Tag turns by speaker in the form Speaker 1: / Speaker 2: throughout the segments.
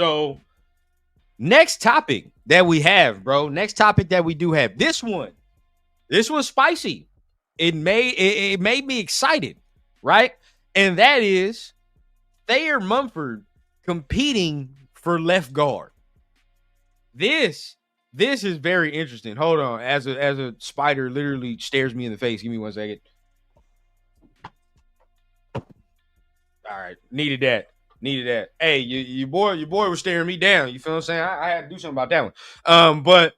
Speaker 1: So next topic that we have, bro. Next topic that we do have. This was spicy. It made me excited, right? And that is Thayer Munford competing for left guard. This this is very interesting. Hold on, as a spider literally stares me in the face. Give me 1 second. All right, needed that. Needed that. Hey, your boy was staring me down. You feel what I'm saying? I had to do something about that one. But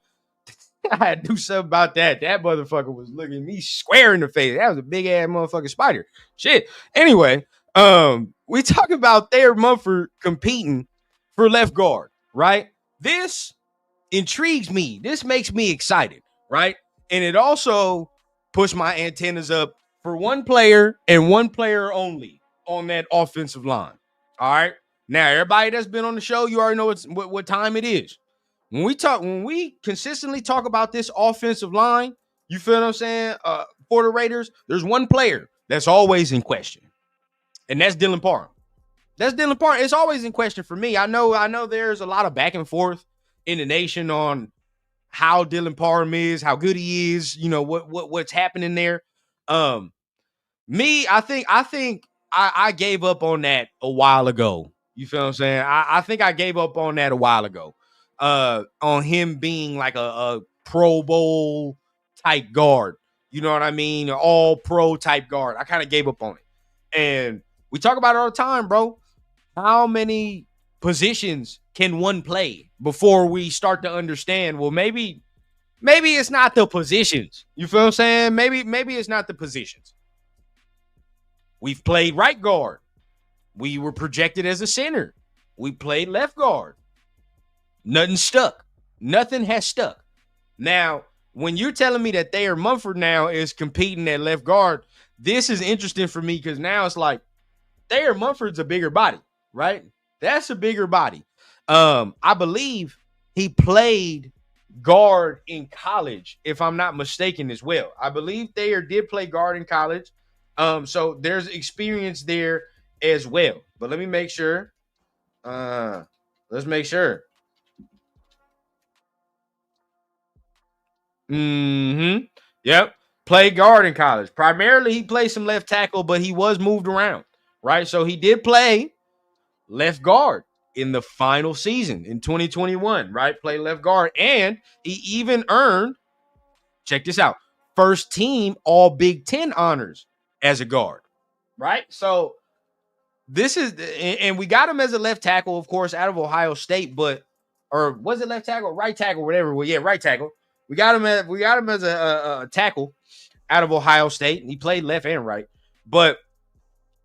Speaker 1: I had to do something about that. That motherfucker was looking me square in the face. That was a big ass motherfucking spider. Shit. Anyway, we talk about Thayer Munford competing for left guard, right? This intrigues me. This makes me excited, right? And it also pushed my antennas up for one player and one player only on that offensive line. All right. Now, everybody that's been on the show, you already know what time it is. When we consistently talk about this offensive line, you feel what I'm saying? For the Raiders, there's one player that's always in question, and that's Dylan Parham. That's Dylan Parham. It's always in question for me. I know there's a lot of back and forth in the nation on how Dylan Parham is, how good he is, what's happening there. I gave up on that a while ago. You feel what I'm saying? I think I gave up on that a while ago. On him being like a Pro Bowl type guard. You know what I mean? An all pro type guard. I kind of gave up on it. And we talk about it all the time, bro. How many positions can one play before we start to understand? Well, maybe it's not the positions. You feel what I'm saying? Maybe it's not the positions. We've played right guard. We were projected as a center. We played left guard. Nothing stuck. Nothing has stuck. Now, when you're telling me that Thayer Munford now is competing at left guard, this is interesting for me because now it's like Thayer Munford's a bigger body, right? That's a bigger body. I believe he played guard in college, if I'm not mistaken as well. I believe Thayer did play guard in college. So there's experience there as well. But let me make sure. Let's make sure. Yep. Played guard in college. Primarily, he played some left tackle, but he was moved around, right? So he did play left guard in the final season in 2021, right? Play left guard. And he even earned, check this out, first team all Big Ten honors as a guard, right? So this is, and we got him as a left tackle, of course, out of Ohio State, or was it left tackle, right tackle, whatever? Well, yeah, right tackle. We got him as a tackle out of Ohio State, and he played left and right. But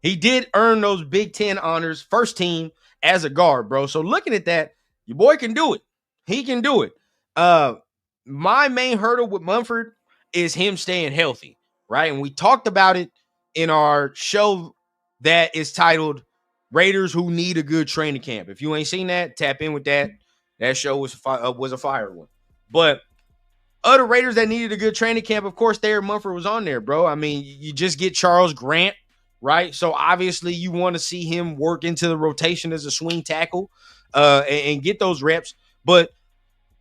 Speaker 1: he did earn those Big Ten honors, first team as a guard, bro. So looking at that, your boy can do it. He can do it. My main hurdle with Munford is him staying healthy, right? And we talked about it in our show that is titled Raiders Who Need a Good Training Camp. If you ain't seen that, tap in with that. That show was a fire one. But other Raiders that needed a good training camp, of course, Thayer Munford was on there, bro. I mean, you just get Charles Grant, right? So obviously you want to see him work into the rotation as a swing tackle and get those reps. But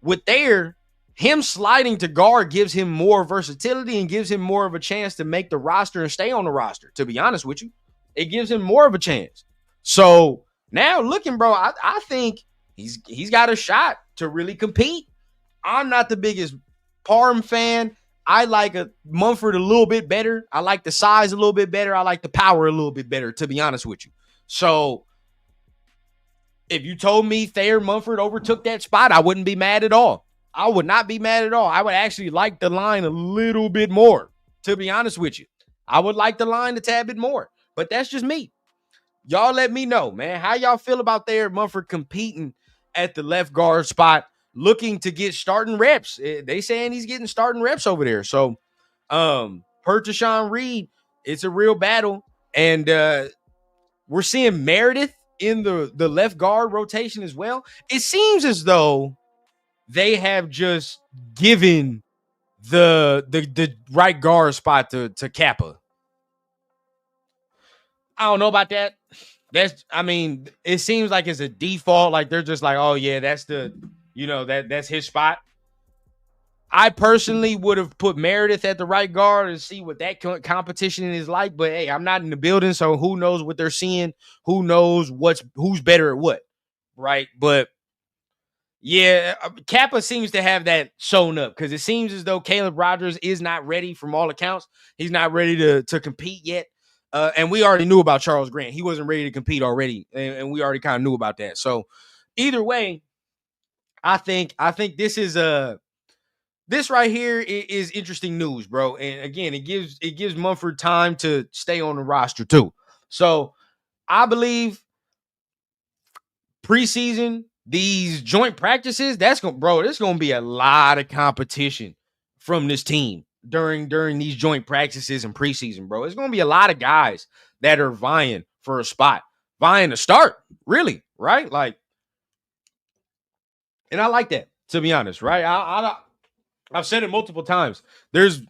Speaker 1: with Thayer, him sliding to guard gives him more versatility and gives him more of a chance to make the roster and stay on the roster, to be honest with you. It gives him more of a chance. So now looking, bro, I think he's got a shot to really compete. I'm not the biggest Parham fan. I like Munford a little bit better. I like the size a little bit better. I like the power a little bit better, to be honest with you. So if you told me Thayer Munford overtook that spot, I wouldn't be mad at all. I would not be mad at all. I would actually like the line a little bit more, to be honest with you. I would like the line a tad bit more, but that's just me. Y'all let me know, man. How y'all feel about Thayer Munford competing at the left guard spot, looking to get starting reps? They saying he's getting starting reps over there. So, per Tashawn Reed, it's a real battle. And we're seeing Meredith in the left guard rotation as well. It seems as though they have just given the right guard spot to Kappa. I don't know about that. I mean, it seems like it's a default. Like they're just like, oh yeah, that's the, that's his spot. I personally would have put Meredith at the right guard and see what that competition is like. But hey, I'm not in the building, so who knows what they're seeing? Who knows who's better at what, right? But yeah, Kappa seems to have that shown up because it seems as though Caleb Rogers is not ready from all accounts. He's not ready to compete yet. And we already knew about Charles Grant. He wasn't ready to compete already, and we already kind of knew about that. So either way, I think this right here is interesting news, bro. And again, it gives Munford time to stay on the roster too. So I believe preseason, these joint practices, there's gonna be a lot of competition from this team during these joint practices and preseason, bro. It's gonna be a lot of guys that are vying for a spot, vying to start, really, right? Like, and I like that, to be honest, right? I've said it multiple times. There's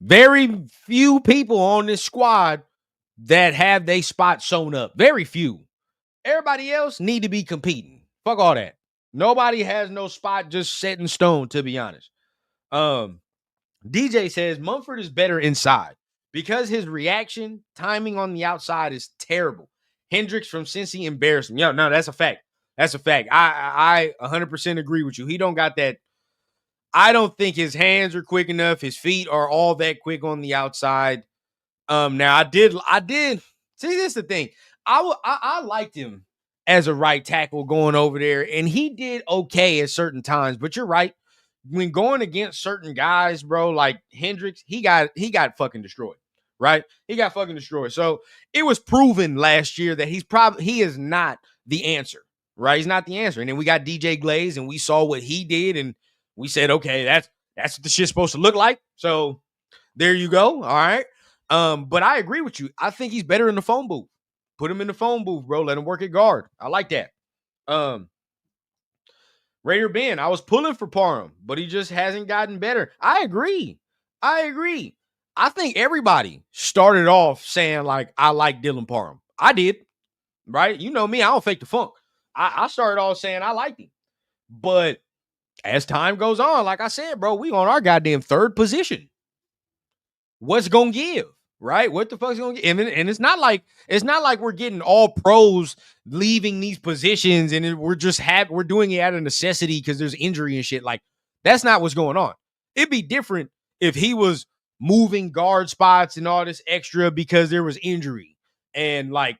Speaker 1: very few people on this squad that have their spot sewn up. Very few. Everybody else need to be competing. Fuck all that. Nobody has no spot just set in stone, to be honest. DJ says Munford is better inside because his reaction timing on the outside is terrible. Hendricks from Cincy embarrassed him. Yeah, no, that's a fact. That's a fact. I 100% agree with you. He don't got that. I don't think his hands are quick enough. His feet are all that quick on the outside. Now I did see this is the thing. I liked him as a right tackle going over there, and he did okay at certain times. But you're right. When going against certain guys, bro, like Hendricks, he got fucking destroyed. Right? He got fucking destroyed. So it was proven last year that he is not the answer. Right? He's not the answer. And then we got DJ Glaze, and we saw what he did, and we said, okay, that's what the shit's supposed to look like. So there you go. All right. But I agree with you. I think he's better in the phone booth. Put him in the phone booth, bro. Let him work at guard. I like that. Um, Raider Ben, I was pulling for Parham, but he just hasn't gotten better. I agree. I think everybody started off saying, like, I like Dylan Parham. I did, right? You know me, I don't fake the funk. I started off saying I liked him. But as time goes on, like I said, bro, we on our goddamn third position. What's gonna give? Right? What the fuck's gonna get? And it's not like we're getting all pros leaving these positions and we're doing it out of necessity because there's injury and shit. Like, that's not what's going on. It'd be different if he was moving guard spots and all this extra because there was injury. And like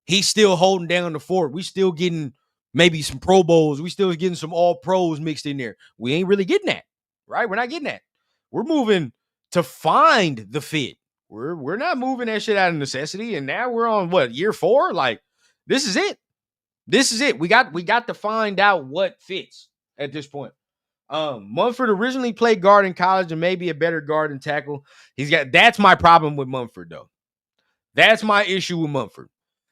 Speaker 1: he's still holding down the fort. We still getting maybe some Pro Bowls. We still getting some all pros mixed in there. We ain't really getting that. Right? We're not getting that. We're moving to find the fit. We're not moving that shit out of necessity. And now we're on what, year 4? Like, this is it. This is it. We got to find out what fits at this point. Munford originally played guard in college and maybe a better guard and tackle. That's my problem with Munford, though. That's my issue with Munford.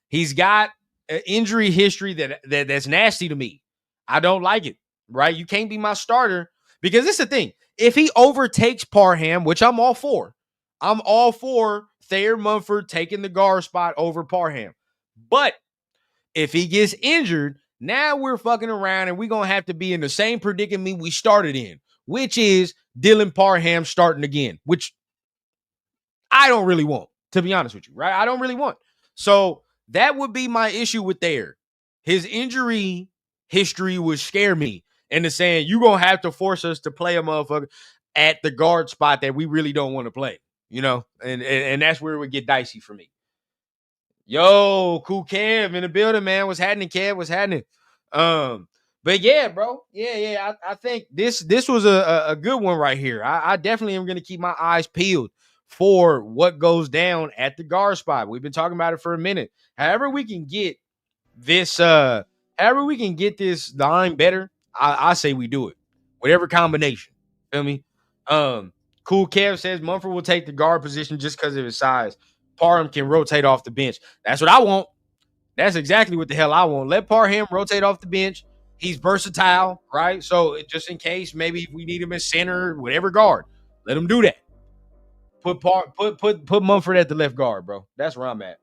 Speaker 1: He's got an injury history that's nasty to me. I don't like it, right? You can't be my starter because this is the thing. If he overtakes Parham, which I'm all for Thayer Munford taking the guard spot over Parham. But if he gets injured, now we're fucking around and we're going to have to be in the same predicament we started in, which is Dylan Parham starting again, which I don't really want, to be honest with you, right? I don't really want. So that would be my issue with Thayer. His injury history would scare me into saying you're going to have to force us to play a motherfucker at the guard spot that we really don't want to play, and that's where it would get dicey for me. Yo, cool Kev in the building, man. What's happening, Kev? What's happening? But yeah, bro. Yeah. I think this was a good one right here. I definitely am going to keep my eyes peeled for what goes down at the guard spot. We've been talking about it for a minute. However we can get this line better, I say we do it. Whatever combination. Feel me? Cool Kev says Munford will take the guard position just because of his size. Parham can rotate off the bench. That's what I want. That's exactly what the hell I want. Let Parham rotate off the bench. He's versatile, right? So just in case, maybe we need him as center, whatever guard, let him do that. Put Munford at the left guard, bro. That's where I'm at.